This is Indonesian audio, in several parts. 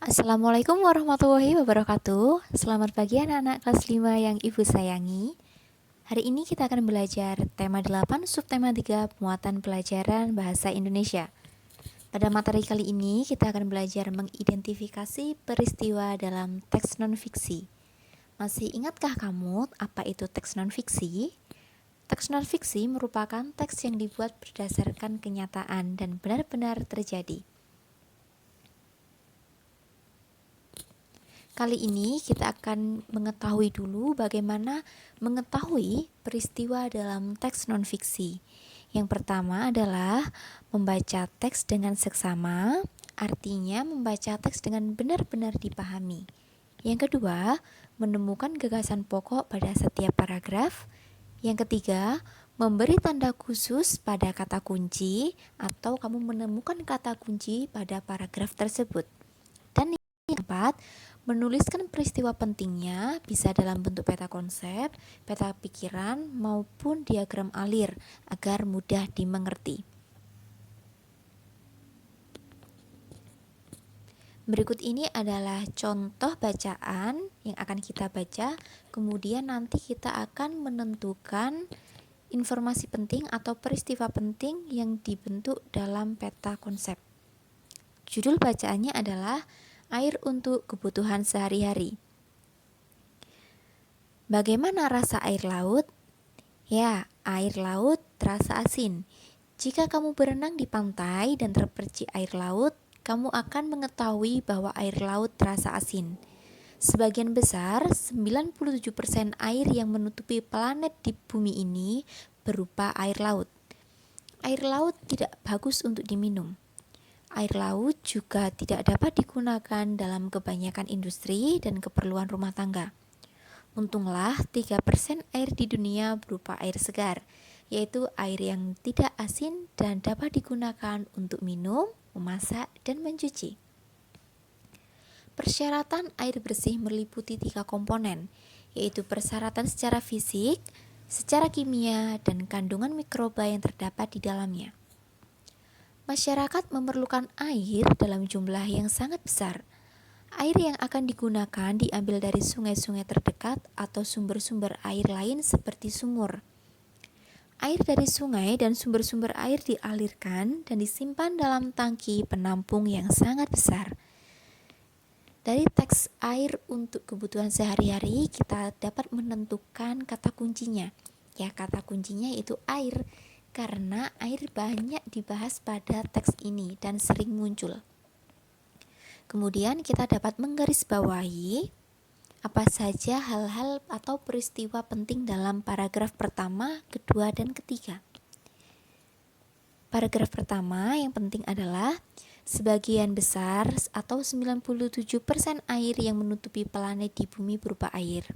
Assalamualaikum warahmatullahi wabarakatuh. Selamat pagi anak-anak kelas 5 yang Ibu sayangi. Hari ini kita akan belajar tema 8 subtema 3 pemuatan pelajaran bahasa Indonesia. Pada materi kali ini kita akan belajar mengidentifikasi peristiwa dalam teks non-fiksi. Masih ingatkah kamu apa itu teks non-fiksi? Teks non-fiksi merupakan teks yang dibuat berdasarkan kenyataan dan benar-benar terjadi. Kali ini kita akan mengetahui dulu bagaimana mengetahui peristiwa dalam teks non-fiksi. Yang pertama adalah membaca teks dengan seksama, artinya membaca teks dengan benar-benar dipahami. Yang kedua, menemukan gagasan pokok pada setiap paragraf. Yang ketiga, memberi tanda khusus pada kata kunci atau kamu menemukan kata kunci pada paragraf tersebut. Dan yang keempat, menuliskan peristiwa pentingnya bisa dalam bentuk peta konsep, peta pikiran, maupun diagram alir agar mudah dimengerti. Berikut ini adalah contoh bacaan yang akan kita baca, kemudian nanti kita akan menentukan informasi penting atau peristiwa penting yang dibentuk dalam peta konsep. Judul bacaannya adalah Air untuk kebutuhan sehari-hari. Bagaimana rasa air laut? Ya, air laut terasa asin. Jika kamu berenang di pantai dan terpercik air laut, kamu akan mengetahui bahwa air laut terasa asin. Sebagian besar, 97% air yang menutupi planet di bumi ini berupa air laut. Air laut tidak bagus untuk diminum. Air laut juga tidak dapat digunakan dalam kebanyakan industri dan keperluan rumah tangga. Untunglah 3% air di dunia berupa air segar, yaitu air yang tidak asin dan dapat digunakan untuk minum, memasak, dan mencuci. Persyaratan air bersih meliputi 3 komponen, yaitu persyaratan secara fisik, secara kimia, dan kandungan mikroba yang terdapat di dalamnya. Masyarakat memerlukan air dalam jumlah yang sangat besar. Air yang akan digunakan diambil dari sungai-sungai terdekat atau sumber-sumber air lain seperti sumur. Air dari sungai dan sumber-sumber air dialirkan dan disimpan dalam tangki penampung yang sangat besar. Dari teks air untuk kebutuhan sehari-hari, kita dapat menentukan kata kuncinya. Ya, kata kuncinya itu air. Karena air banyak dibahas pada teks ini dan sering muncul. Kemudian kita dapat menggarisbawahi apa saja hal-hal atau peristiwa penting dalam paragraf pertama, kedua, dan ketiga. Paragraf pertama yang penting adalah sebagian besar atau 97% air yang menutupi planet di bumi berupa air.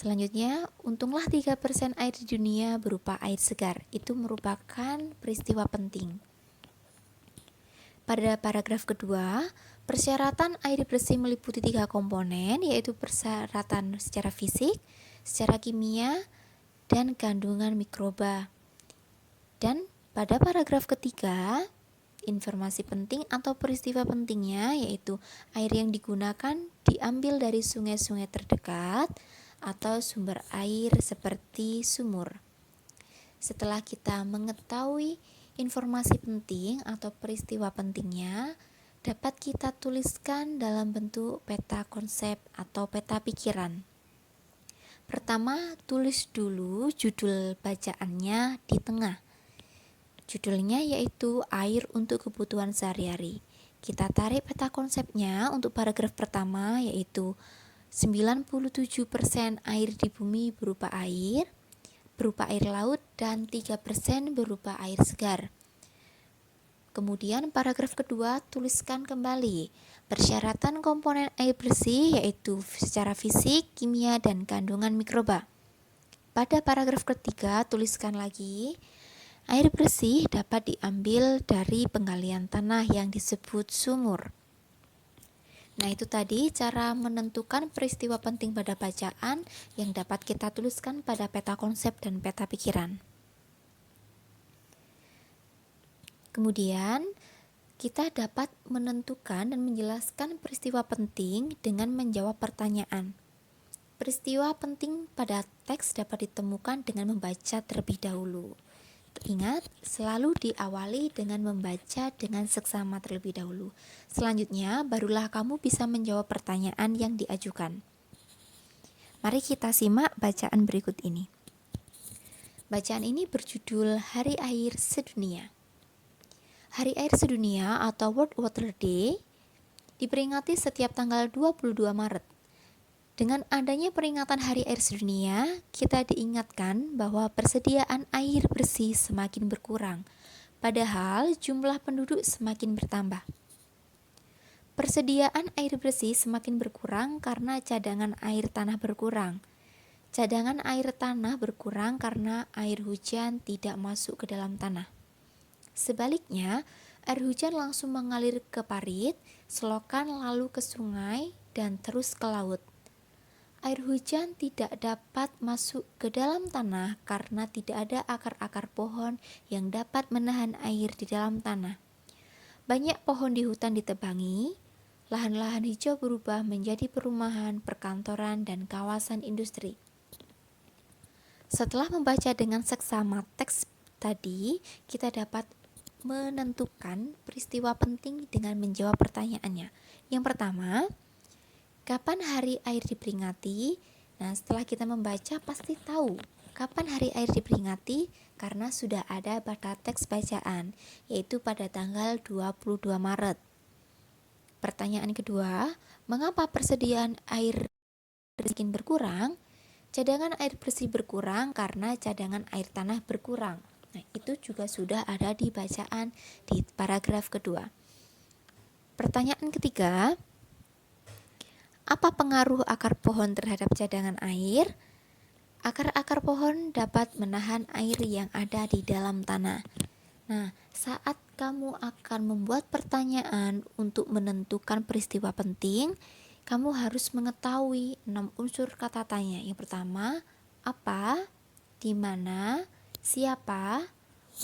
Selanjutnya, untunglah 3% air di dunia berupa air segar. Itu merupakan peristiwa penting. Pada paragraf kedua, persyaratan air bersih meliputi 3 komponen, yaitu persyaratan secara fisik, secara kimia, dan kandungan mikroba. Dan pada paragraf ketiga, informasi penting atau peristiwa pentingnya yaitu air yang digunakan diambil dari sungai-sungai terdekat atau sumber air seperti sumur. Setelah kita mengetahui informasi penting atau peristiwa pentingnya, dapat kita tuliskan dalam bentuk peta konsep atau peta pikiran. Pertama, tulis dulu judul bacaannya di tengah. Judulnya yaitu Air untuk Kebutuhan Sehari-hari. Kita tarik peta konsepnya untuk paragraf pertama yaitu 97% air di bumi berupa air laut, dan 3% berupa air segar. Kemudian paragraf kedua, tuliskan kembali persyaratan komponen air bersih yaitu secara fisik, kimia, dan kandungan mikroba. Pada paragraf ketiga, tuliskan lagi air bersih dapat diambil dari penggalian tanah yang disebut sumur. Nah, itu tadi cara menentukan peristiwa penting pada bacaan yang dapat kita tuliskan pada peta konsep dan peta pikiran. Kemudian, kita dapat menentukan dan menjelaskan peristiwa penting dengan menjawab pertanyaan. Peristiwa penting pada teks dapat ditemukan dengan membaca terlebih dahulu. Ingat, selalu diawali dengan membaca dengan seksama terlebih dahulu. Selanjutnya, barulah kamu bisa menjawab pertanyaan yang diajukan. Mari kita simak bacaan berikut ini. Bacaan ini berjudul Hari Air Sedunia. Hari Air Sedunia atau World Water Day diperingati setiap tanggal 22 Maret. Dengan adanya peringatan Hari Air Sedunia, kita diingatkan bahwa persediaan air bersih semakin berkurang, padahal jumlah penduduk semakin bertambah. Persediaan air bersih semakin berkurang karena cadangan air tanah berkurang. Cadangan air tanah berkurang karena air hujan tidak masuk ke dalam tanah. Sebaliknya, air hujan langsung mengalir ke parit, selokan lalu ke sungai, dan terus ke laut. Air hujan tidak dapat masuk ke dalam tanah karena tidak ada akar-akar pohon yang dapat menahan air di dalam tanah. Banyak pohon di hutan ditebangi, lahan-lahan hijau berubah menjadi perumahan, perkantoran, dan kawasan industri. Setelah membaca dengan seksama teks tadi, kita dapat menentukan peristiwa penting dengan menjawab pertanyaannya. Yang pertama, kapan hari air diperingati? Nah, setelah kita membaca pasti tahu kapan hari air diperingati karena sudah ada pada teks bacaan, yaitu pada tanggal 22 Maret. Pertanyaan kedua, mengapa persediaan air semakin berkurang? Cadangan air bersih berkurang karena cadangan air tanah berkurang. Nah, itu juga sudah ada di bacaan di paragraf kedua. Pertanyaan ketiga, apa pengaruh akar pohon terhadap cadangan air? Akar-akar pohon dapat menahan air yang ada di dalam tanah. Nah, saat kamu akan membuat pertanyaan untuk menentukan peristiwa penting, kamu harus mengetahui 6 unsur kata tanya. Yang pertama, apa, di mana, siapa,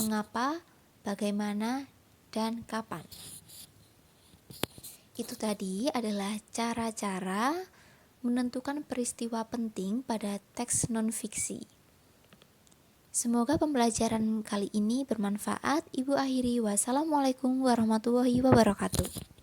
mengapa, bagaimana, dan kapan. Itu tadi adalah cara-cara menentukan peristiwa penting pada teks non-fiksi. Semoga pembelajaran kali ini bermanfaat. Ibu akhiri, wassalamualaikum warahmatullahi wabarakatuh.